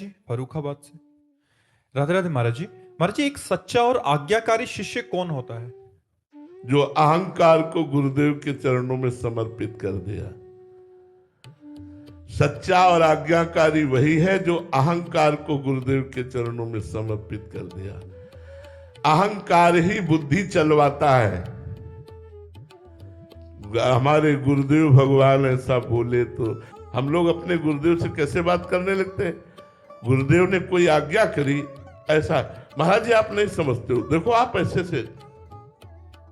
जी फर्रुखाबाद से। राधे राधे महाराज जी। महाराज जी, एक सच्चा और आज्ञाकारी शिष्य कौन होता है? जो अहंकार को गुरुदेव के चरणों में समर्पित कर दिया। सच्चा और आज्ञाकारी वही है जो अहंकार को गुरुदेव के चरणों में समर्पित कर दिया। अहंकार ही बुद्धि चलवाता है। हमारे गुरुदेव भगवान ऐसा बोले तो हम लोग अपने गुरुदेव से कैसे बात करने लगते हैं। गुरुदेव ने कोई आज्ञा करी, ऐसा महाराज जी आप नहीं समझते हो, देखो आप ऐसे से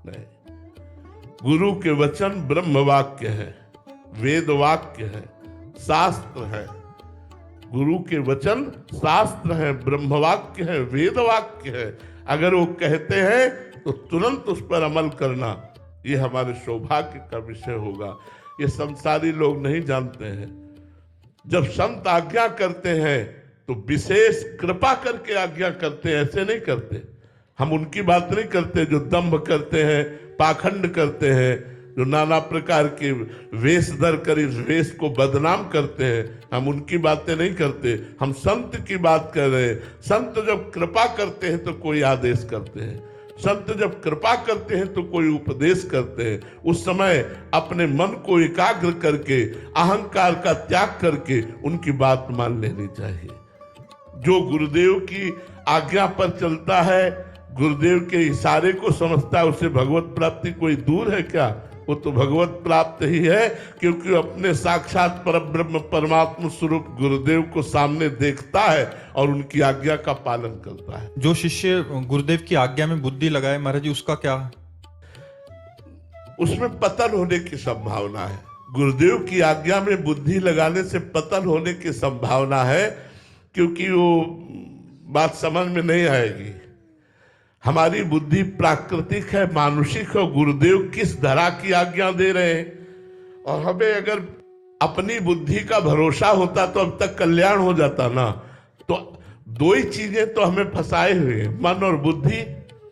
नहीं। गुरु के वचन ब्रह्म वाक्य है, वेद वाक्य है, शास्त्र है। गुरु के वचन शास्त्र है, ब्रह्म वाक्य है, वेद वाक्य है। अगर वो कहते हैं तो तुरंत उस पर अमल करना, ये हमारे सौभाग्य का विषय होगा। ये संसारी लोग नहीं जानते हैं। जब संत आज्ञा करते हैं तो विशेष कृपा करके आज्ञा करते हैं, ऐसे नहीं करते। हम उनकी बात नहीं करते जो दंभ करते हैं, पाखंड करते हैं, जो नाना प्रकार के वेश धर कर इस वेश को बदनाम करते हैं। हम उनकी बातें नहीं करते, हम संत की बात कर रहे हैं। संत जब कृपा करते हैं तो कोई आदेश करते हैं, संत जब कृपा करते हैं तो कोई उपदेश करते हैं। उस समय अपने मन को एकाग्र करके, अहंकार का त्याग करके उनकी बात मान लेनी चाहिए। जो गुरुदेव की आज्ञा पर चलता है, गुरुदेव के इशारे को समझता है, उसे भगवत प्राप्ति कोई दूर है क्या? वो तो भगवत प्राप्त ही है, क्योंकि अपने साक्षात परब्रह्म परमात्मा स्वरूप गुरुदेव को सामने देखता है और उनकी आज्ञा का पालन करता है। जो शिष्य गुरुदेव की आज्ञा में बुद्धि लगाए महाराज जी, उसका क्या है? उसमें पतन होने की संभावना है। गुरुदेव की आज्ञा में बुद्धि लगाने से पतन होने की संभावना है, क्योंकि वो बात समझ में नहीं आएगी। हमारी बुद्धि प्राकृतिक है, मानुषिक है। गुरुदेव किस धरा की आज्ञा दे रहे हैं, और हमें अगर अपनी बुद्धि का भरोसा होता तो अब तक कल्याण हो जाता ना। तो दो ही चीजें तो हमें फंसाए हुए हैं, मन और बुद्धि।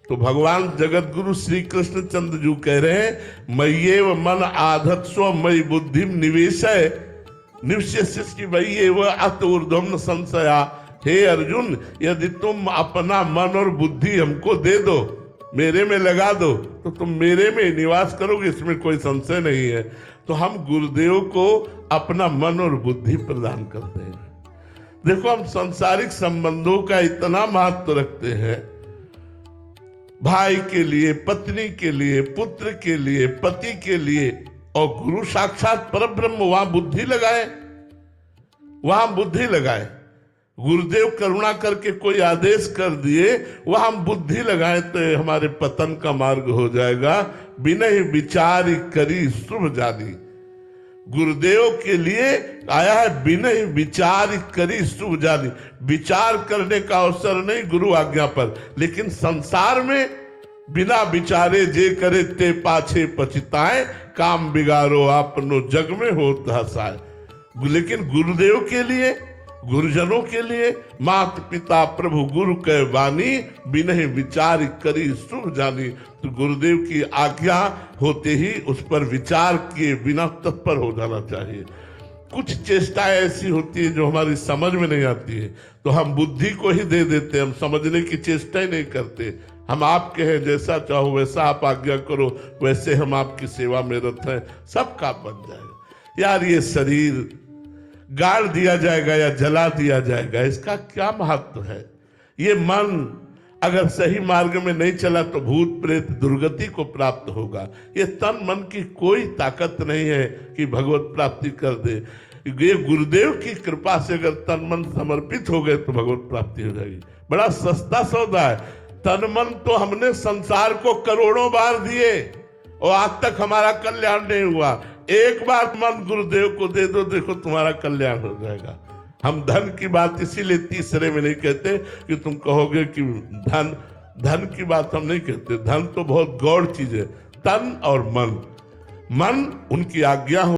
तो भगवान जगत गुरु श्री कृष्ण चंद्र जी कह रहे हैं, मय्येव मन आधत्स्व मयि बुद्धि निवेशय निवश्यसि मय्येव अत ऊर्ध्वं न संशया। हे अर्जुन, यदि तुम अपना मन और बुद्धि हमको दे दो, मेरे में लगा दो, तो तुम मेरे में निवास करोगे, इसमें कोई संशय नहीं है। तो हम गुरुदेव को अपना मन और बुद्धि प्रदान करते हैं। देखो, हम सांसारिक संबंधों का इतना महत्व रखते हैं, भाई के लिए, पत्नी के लिए, पुत्र के लिए, पति के लिए, और गुरु साक्षात परब्रह्म, वहां बुद्धि लगाए, वहां बुद्धि लगाए। गुरुदेव करुणा करके कोई आदेश कर दिए, वह हम बुद्धि लगाए तो हमारे पतन का मार्ग हो जाएगा। बिनहि विचार करी शुभ जानी। गुरुदेव के लिए आया है, बिनहि विचार करी शुभ जानी। विचार करने का अवसर नहीं गुरु आज्ञा पर, लेकिन संसार में बिना विचारे जे करे ते पाछे पछताए। काम बिगाड़ो आपनो जग में होत हसाए। लेकिन गुरुदेव के लिए, गुरुजनों के लिए, मात पिता प्रभु गुरु के वाणी, बिनहि विचार करी शुभ जानी। तो गुरुदेव की आज्ञा होते ही उस पर विचार किए बिना तत्पर हो जाना चाहिए। कुछ चेष्टाएं ऐसी होती है जो हमारी समझ में नहीं आती है, तो हम बुद्धि को ही दे देते हैं, हम समझने की चेष्टा ही नहीं करते। हम आपके हैं, जैसा चाहो वैसा आप आज्ञा करो, वैसे हम आपकी सेवा में रत हैं, सब काम बन जाएगा। यार, ये शरीर गाड़ दिया जाएगा या जला दिया जाएगा, इसका क्या महत्व है? ये मन अगर सही मार्ग में नहीं चला तो भूत प्रेत दुर्गति को प्राप्त होगा। ये तन मन की कोई ताकत नहीं है कि भगवत प्राप्ति कर दे। ये गुरुदेव की कृपा से अगर तन मन समर्पित हो गए तो भगवत प्राप्ति हो जाएगी। बड़ा सस्ता सौदा है। तन मन तो हमने संसार को करोड़ों बार दिए और आज तक हमारा कल्याण नहीं हुआ। एक बार मन गुरुदेव को दे दो, देखो तुम्हारा कल्याण हो जाएगा। हम धन की बात इसीलिए तीसरे में नहीं कहते कि तुम कहोगे कि धन की बात हम नहीं कहते। धन तो बहुत गौड़ चीज है। तन और मन, मन उनकी आज्ञा